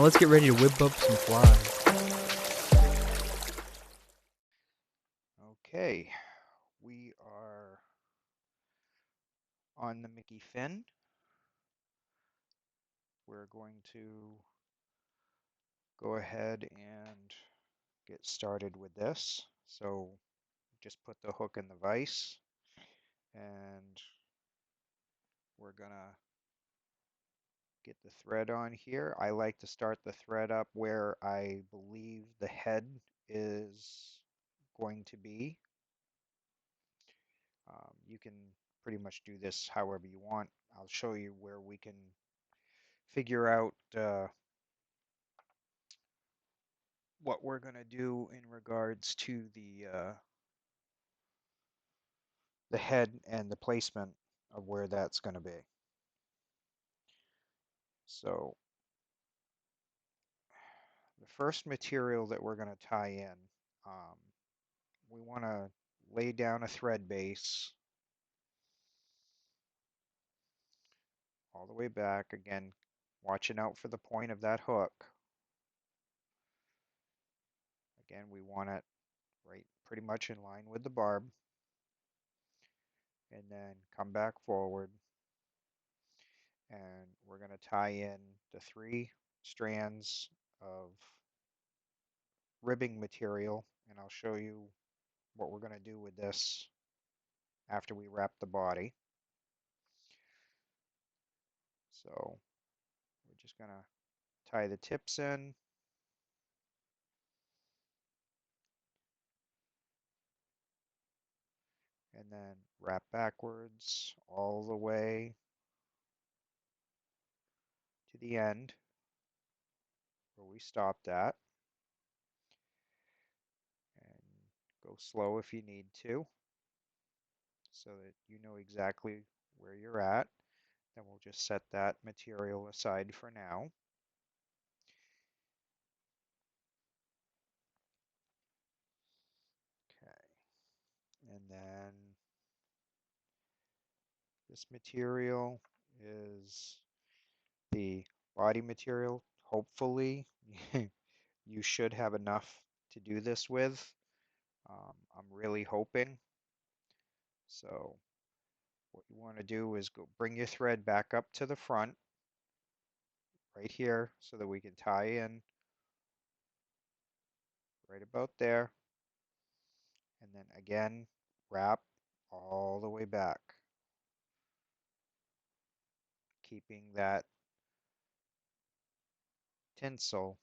Now let's get ready to whip up some flies. Okay, we are on the Mickey fin. We're going to go ahead and get started with this. So just put the hook in the vise and we're gonna get the thread on here. I like to start the thread up where I believe the head is going to be. You can pretty much do this however you want. I'll show you where we can figure out what we're going to do in regards to the head and the placement of where that's going to be. So the first material that we're going to tie in, um, we want to lay down a thread base all the way back. Again, watching out for the point of that hook. Again, we want it right pretty much in line with the barb. And then come back forward. And we're going to tie in the 3 strands of ribbing material, and I'll show you what we're going to do with this after we wrap the body. So we're just going to tie the tips in, and then wrap backwards all the way to the end where we stopped at, and go slow if you need to so that you know exactly where you're at. Then we'll just set that material aside for now. Okay, and then this material is the body material. Hopefully, you should have enough to do this with. I'm really hoping. So what you want to do is go bring your thread back up to the front right here so that we can tie in right about there. And then again, wrap all the way back, keeping that tinsel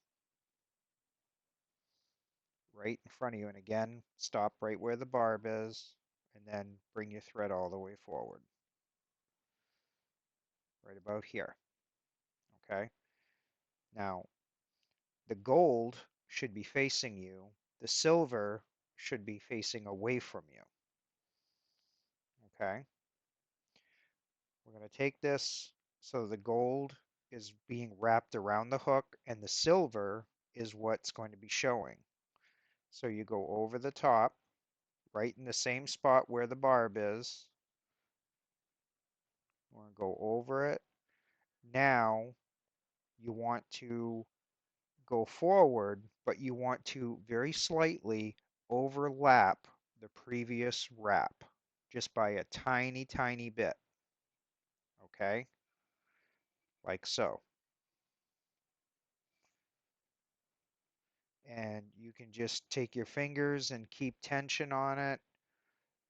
right in front of you. And again, stop right where the barb is and then bring your thread all the way forward, right about here. Okay. Now, the gold should be facing you. The silver should be facing away from you. Okay. We're going to take this so the gold is being wrapped around the hook and the silver is what's going to be showing. So you go over the top, right in the same spot where the barb is. We're going to go over it. Now you want to go forward, but you want to very slightly overlap the previous wrap just by a tiny, tiny bit. Okay? Like so. And you can just take your fingers and keep tension on it.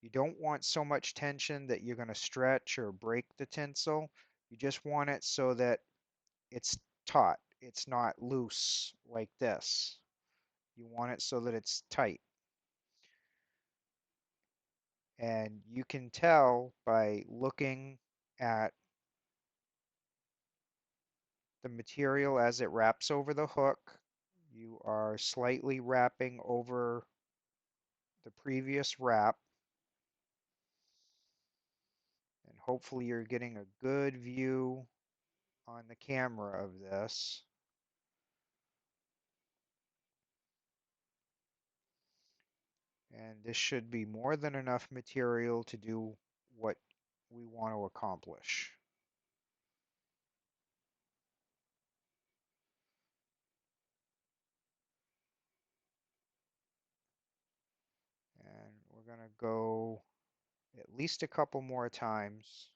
You don't want so much tension that you're going to stretch or break the tinsel. You just want it so that it's taut. It's not loose like this. You want it so that it's tight. And you can tell by looking at the material as it wraps over the hook. You are slightly wrapping over the previous wrap. And hopefully you're getting a good view on the camera of this. And this should be more than enough material to do what we want to accomplish. going to go at least a couple more times.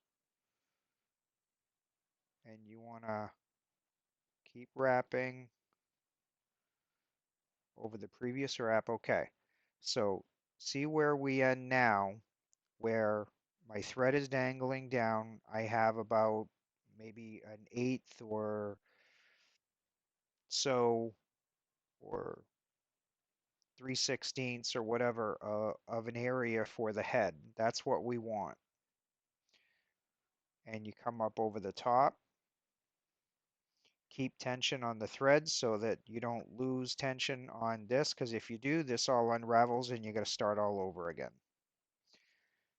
And you want to keep wrapping over the previous wrap. Okay. So see where we end now, where my thread is dangling down. I have about maybe an eighth or so, or 3/16 or whatever of an area for the head. That's what we want. And you come up over the top. Keep tension on the threads so that you don't lose tension on this, because if you do, this all unravels and you got to start all over again.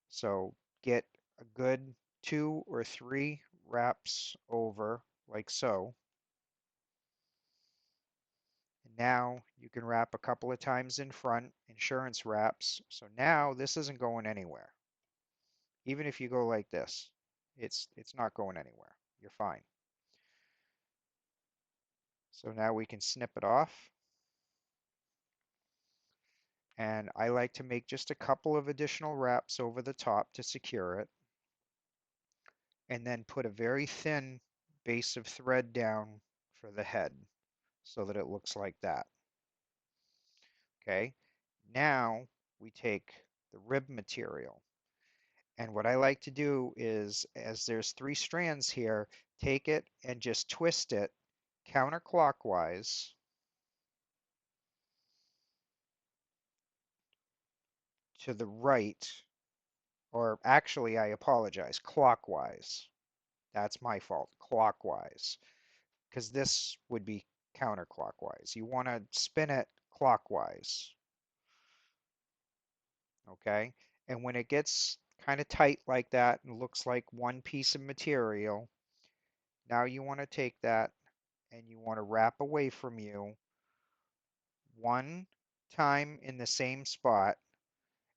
So get a good 2 or 3 wraps over like so. And now you can wrap a couple of times in front, insurance wraps. So now this isn't going anywhere. Even if you go like this, it's not going anywhere. You're fine. So now we can snip it off. And I like to make just a couple of additional wraps over the top to secure it. And then put a very thin base of thread down for the head so that it looks like that. Okay, now we take the rib material. And what I like to do is, as there's 3 strands here, take it and just twist it counterclockwise to the right, or actually, I apologize, clockwise. That's my fault, clockwise, because this would be counterclockwise. You want to spin it clockwise, okay? And when it gets kind of tight like that and looks like one piece of material, now you want to take that and you want to wrap away from you one time in the same spot.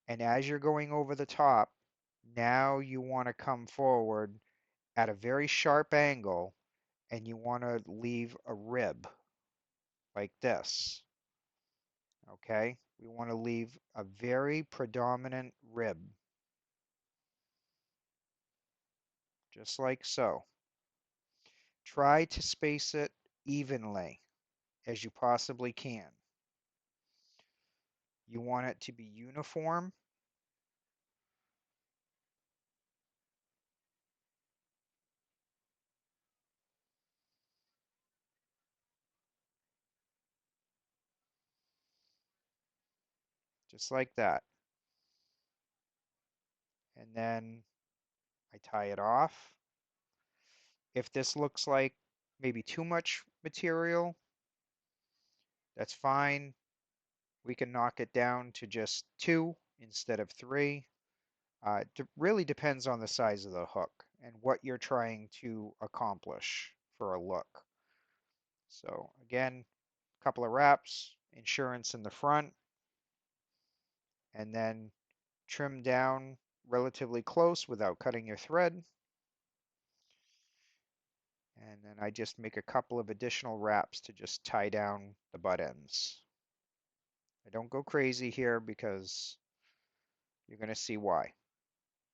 And as you're going over the top, now you want to come forward at a very sharp angle and you want to leave a rib like this. Okay? We want to leave a very predominant rib, just like so. Try to space it evenly as you possibly can. You want it to be uniform. Just like that. And then I tie it off. If this looks like maybe too much material, that's fine. We can knock it down to just 2 instead of 3. It really depends on the size of the hook and what you're trying to accomplish for a look. So again, a couple of wraps, insurance in the front, and then trim down relatively close without cutting your thread. And then I just make a couple of additional wraps to just tie down the butt ends. I don't go crazy here because you're going to see why.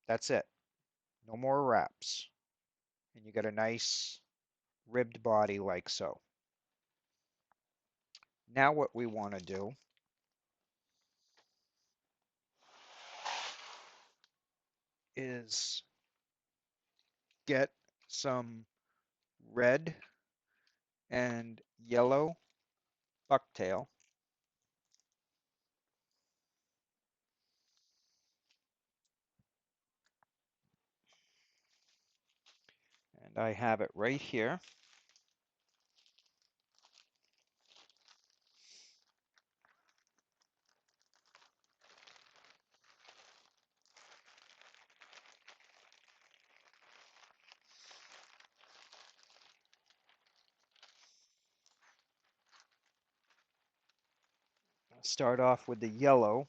That's it. No more wraps. And you got a nice ribbed body like so. Now what we want to do is get some red and yellow bucktail. And I have it right here. I'll start off with the yellow.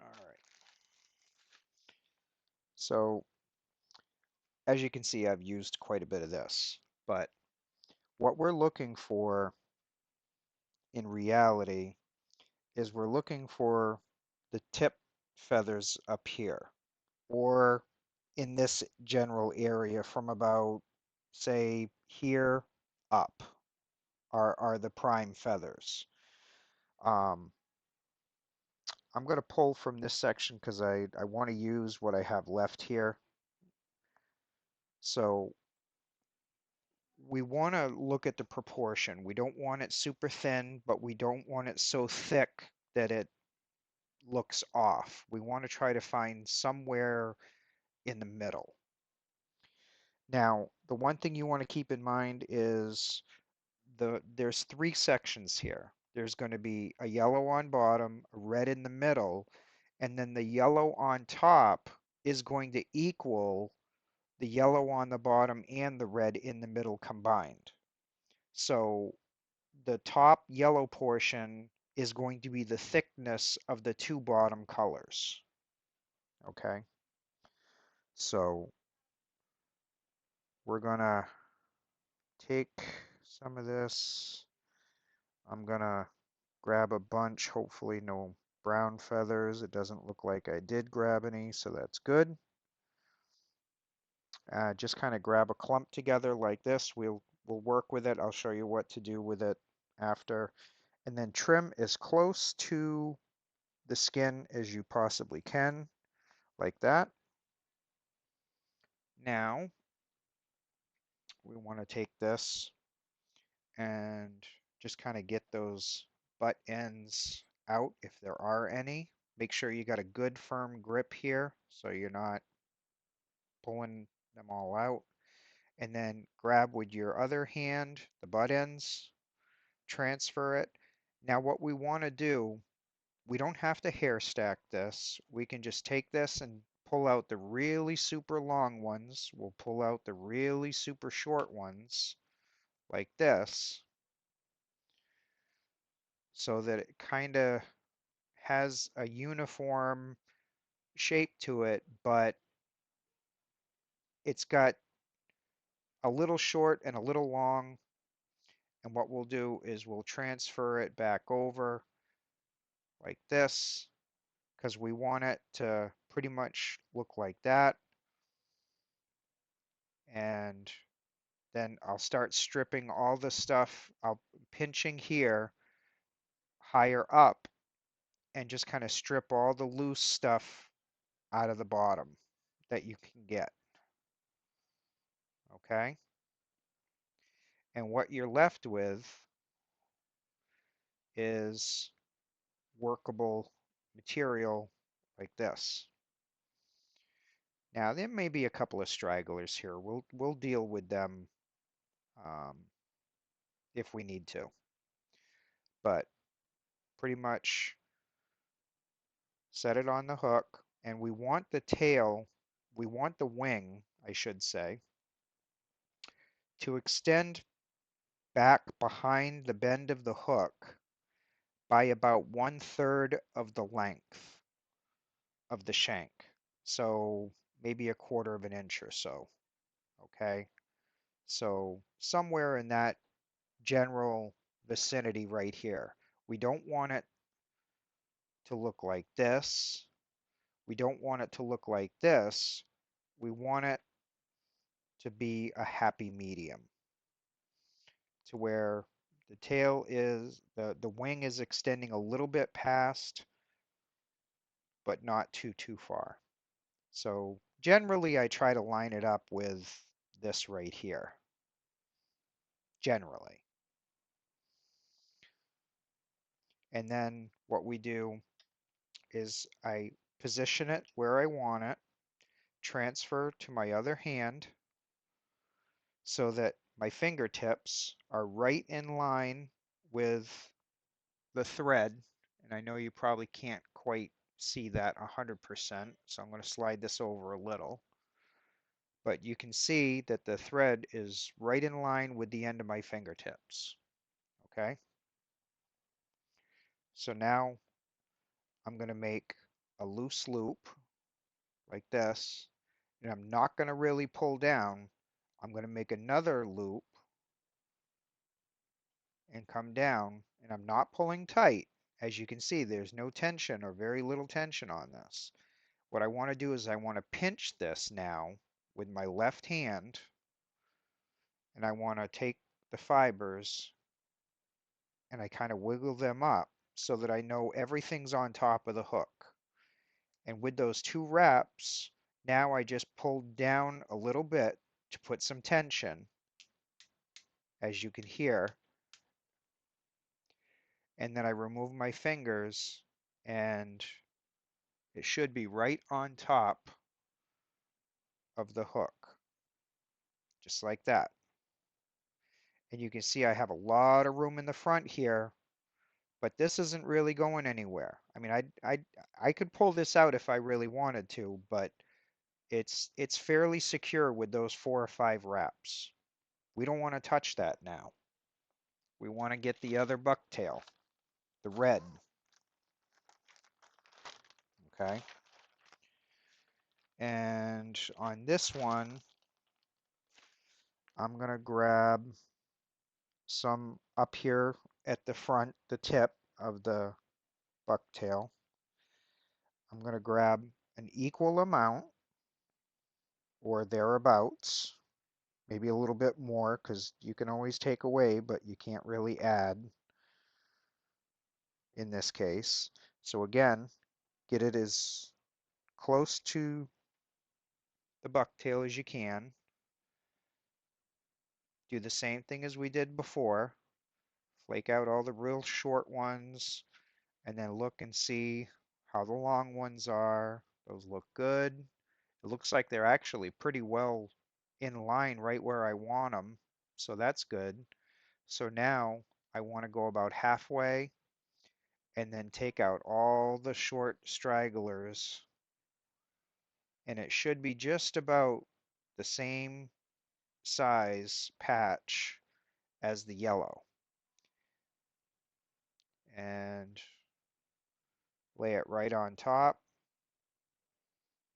All right. So as you can see, I've used quite a bit of this, but what we're looking for in reality is we're looking for the tip feathers up here, or in this general area from about, say, here up are the prime feathers. Um, I'm going to pull from this section because I want to use what I have left here. So we want to look at the proportion. We don't want it super thin, but we don't want it so thick that it looks off. We want to try to find somewhere in the middle. Now, the one thing you want to keep in mind is there's three sections here. There's going to be a yellow on bottom, a red in the middle, and then the yellow on top is going to equal the yellow on the bottom and the red in the middle combined. So the top yellow portion is going to be the thickness of the two bottom colors. Okay, so we're gonna take some of this. I'm gonna grab a bunch, hopefully no brown feathers. It doesn't look like I did grab any, so that's good. Just kind of grab a clump together like this. We'll work with it. I'll show you what to do with it after. And then trim as close to the skin as you possibly can, like that. Now, we want to take this and just kind of get those butt ends out if there are any. Make sure you got a good firm grip here so you're not pulling them all out. And then grab with your other hand the butt ends, transfer it. Now what we want to do, we don't have to hair stack this. We can just take this and pull out the really super long ones. We'll pull out the really super short ones like this so that it kind of has a uniform shape to it, but it's got a little short and a little long. And what we'll do is we'll transfer it back over like this because we want it to pretty much look like that. And then I'll start stripping all the stuff. I'll pinching here higher up and just kind of strip all the loose stuff out of the bottom that you can get. Okay? And what you're left with is workable material like this. Now there may be a couple of stragglers here. We'll deal with them um, if we need to. But pretty much set it on the hook, and we want the tail, we want the wing, I should say, to extend back behind the bend of the hook by about 1/3 of the length of the shank. So maybe a 1/4 of an inch or so. Okay. So somewhere in that general vicinity right here. We don't want it to look like this. We don't want it to look like this. We want it to be a happy medium to where the tail is, the wing is extending a little bit past, but not too far. So generally I try to line it up with this right here, generally. And then what we do is I position it where I want it, transfer to my other hand so that my fingertips are right in line with the thread. And I know you probably can't quite see that 100%, so I'm going to slide this over a little. But you can see that the thread is right in line with the end of my fingertips. Okay? So now I'm going to make a loose loop like this, And I'm not going to really pull down. I'm going to make another loop and come down, and I'm not pulling tight. As you can see, there's no tension or very little tension on this. What I want to do is I want to pinch this now with my left hand, and I want to take the fibers and I kind of wiggle them up so that I know everything's on top of the hook. And with those two wraps, now I just pulled down a little bit to put some tension, as you can hear, and then I remove my fingers and it should be right on top of the hook, just like that. And you can see I have a lot of room in the front here, but this isn't really going anywhere. I mean, I could pull this out if I really wanted to, but it's fairly secure with those 4 or 5 wraps. We don't want to touch that now. We want to get the other bucktail, the red, okay? And on this one, I'm going to grab some up here at the front, the tip of the bucktail. I'm going to grab an equal amount or thereabouts, maybe a little bit more because you can always take away, but you can't really add in this case. So again, get it as close to the bucktail as you can. Do the same thing as we did before. Flake out all the real short ones and then look and see how the long ones are. Those look good. It looks like they're actually pretty well in line right where I want them. So that's good. So now I want to go about halfway and then take out all the short stragglers. And it should be just about the same size patch as the yellow. And lay it right on top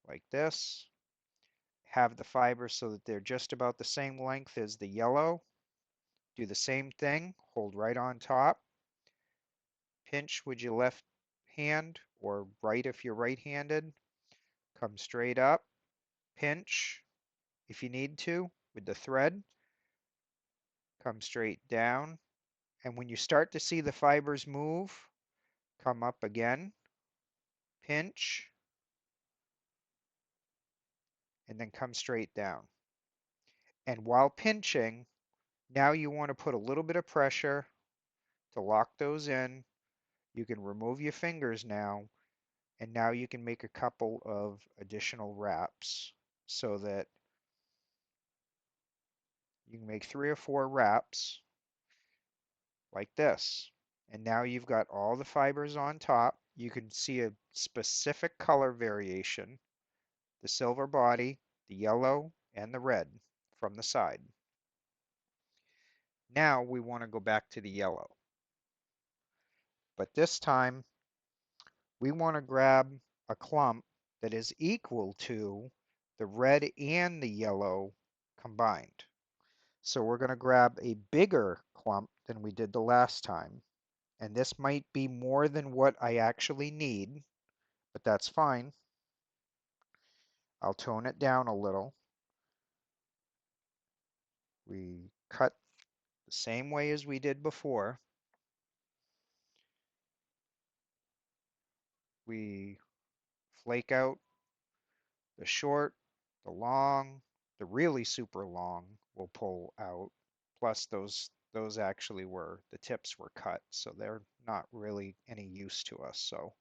like this. Have the fibers so that they're just about the same length as the yellow. Do the same thing, hold right on top. Pinch with your left hand or right if you're right-handed. Come straight up, pinch if you need to with the thread. Come straight down. And when you start to see the fibers move, come up again, pinch, and then come straight down. And while pinching, now you want to put a little bit of pressure to lock those in. You can remove your fingers now, and now you can make a couple of additional wraps so that you can make 3 or 4 wraps like this. And now you've got all the fibers on top. You can see a specific color variation, the silver body, the yellow, and the red from the side. Now we want to go back to the yellow. But this time we want to grab a clump that is equal to the red and the yellow combined. So we're going to grab a bigger clump than we did the last time. And this might be more than what I actually need, but that's fine. I'll tone it down a little. We cut the same way as we did before. We flake out the short, the long, the really super long will pull out. Plus those actually were, the tips were cut, so they're not really any use to us. So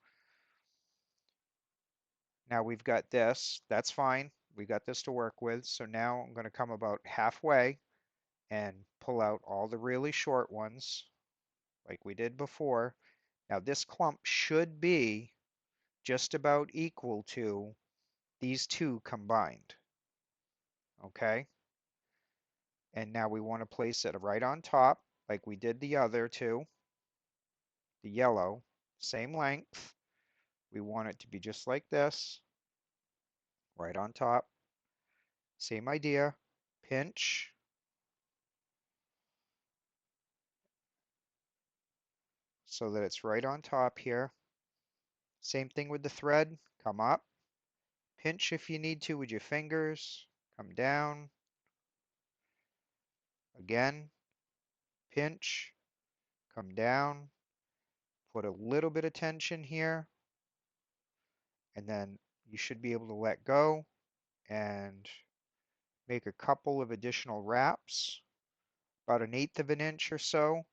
now we've got this, that's fine. We got this to work with. So now I'm going to come about halfway and pull out all the really short ones like we did before. Now this clump should be just about equal to these two combined. Okay? And now we want to place it right on top like we did the other two. The yellow, same length. We want it to be just like this, right on top. Same idea, pinch, so that it's right on top here. Same thing with the thread, come up, pinch if you need to with your fingers, come down, again, pinch, come down, put a little bit of tension here, and then you should be able to let go and make a couple of additional wraps, about 1/8 of an inch or so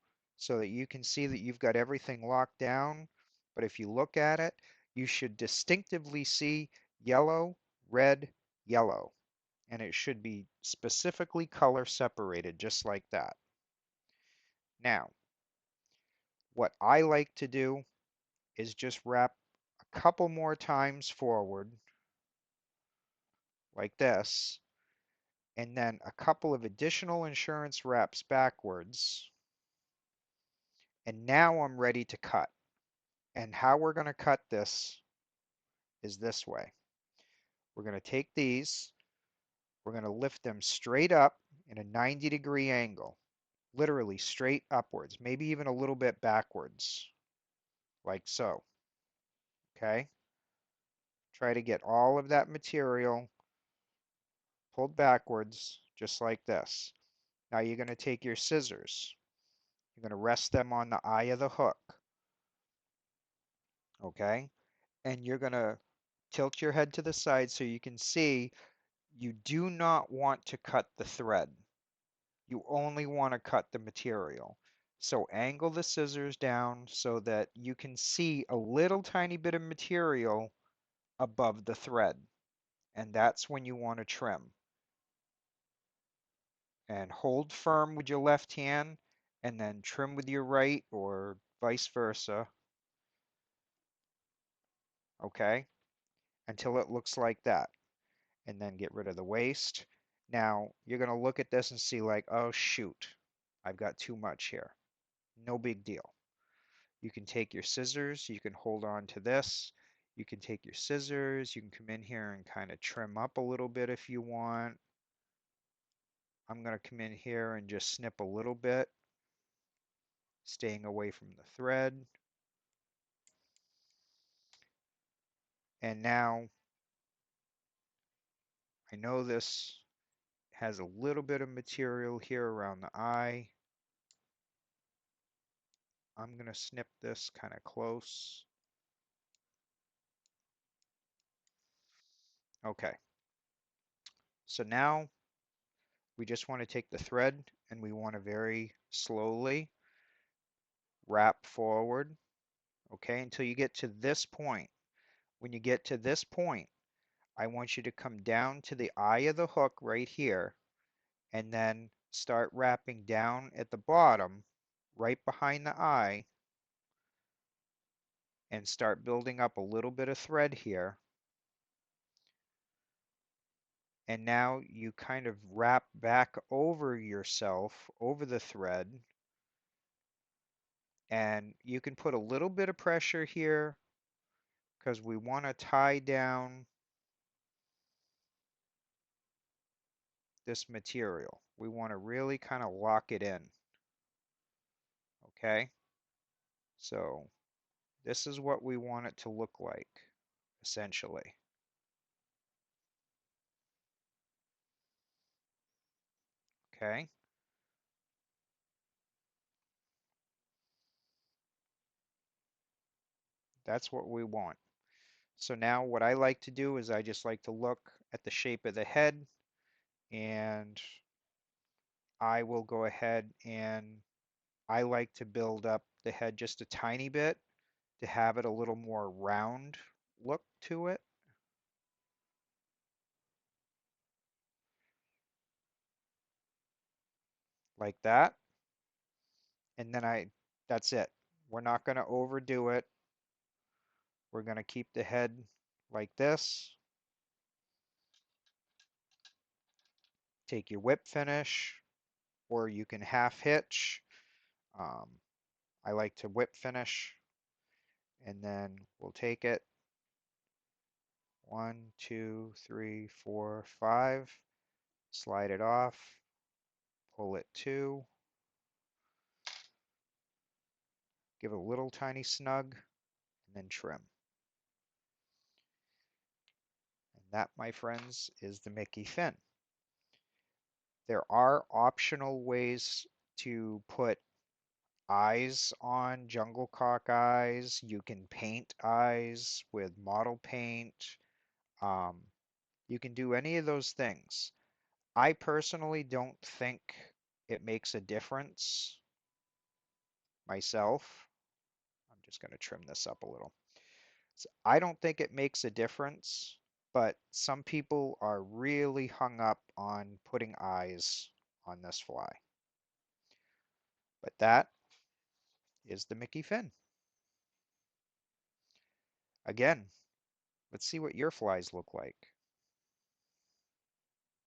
that you can see that you've got everything locked down. But if you look at it, you should distinctively see yellow, red, yellow, and it should be specifically color separated just like that. Now, what I like to do is just wrap a couple more times forward like this, and then a couple of additional insurance wraps backwards. And now I'm ready to cut. And how we're going to cut this is this way. We're going to take these, we're going to lift them straight up in a 90-degree angle, literally straight upwards, maybe even a little bit backwards, like so. Okay? Try to get all of that material pulled backwards, just like this. Now you're going to take your scissors. You're going to rest them on the eye of the hook. Okay? And you're going to tilt your head to the side so you can see you do not want to cut the thread. You only want to cut the material. So angle the scissors down so that you can see a little tiny bit of material above the thread. And that's when you want to trim. And hold firm with your left hand and then trim with your right or vice versa. Okay? Until it looks like that. And then get rid of the waste. Now, you're going to look at this and see like, oh shoot, I've got too much here. No big deal. You can take your scissors, you can hold on to this. You can take your scissors, you can come in here and kind of trim up a little bit if you want. I'm going to come in here and just snip a little bit, staying away from the thread. And now, I know this has a little bit of material here around the eye. I'm going to snip this kind of close. Okay. So now we just want to take the thread and we want to very slowly wrap forward, okay, until you get to this point. When you get to this point, I want you to come down to the eye of the hook right here and then start wrapping down at the bottom, right behind the eye, and start building up a little bit of thread here. And now you kind of wrap back over yourself, over the thread, and you can put a little bit of pressure here because we want to tie down this material. We want to really kind of lock it in. Okay? So this is what we want it to look like, essentially. Okay? That's what we want. So now what I like to do is I just like to look at the shape of the head, and I will go ahead and I like to build up the head just a tiny bit to have it a little more round look to it, like that. And then that's it. We're not going to overdo it. We're going to keep the head like this. Take your whip finish, or you can half hitch. Um, I like to whip finish, and then we'll take it 1, 2, 3, 4, 5. Slide it off, pull it to, give it a little tiny snug, and then trim. And that, my friends, is the Mickey fin. There are optional ways to put eyes on jungle cock eyes. You can paint eyes with model paint. Um, you can do any of those things. I personally don't think it makes a difference myself. I'm just going to trim this up a little. So I don't think it makes a difference, but some people are really hung up on putting eyes on this fly. But that is the Mickey fin. Again, let's see what your flies look like.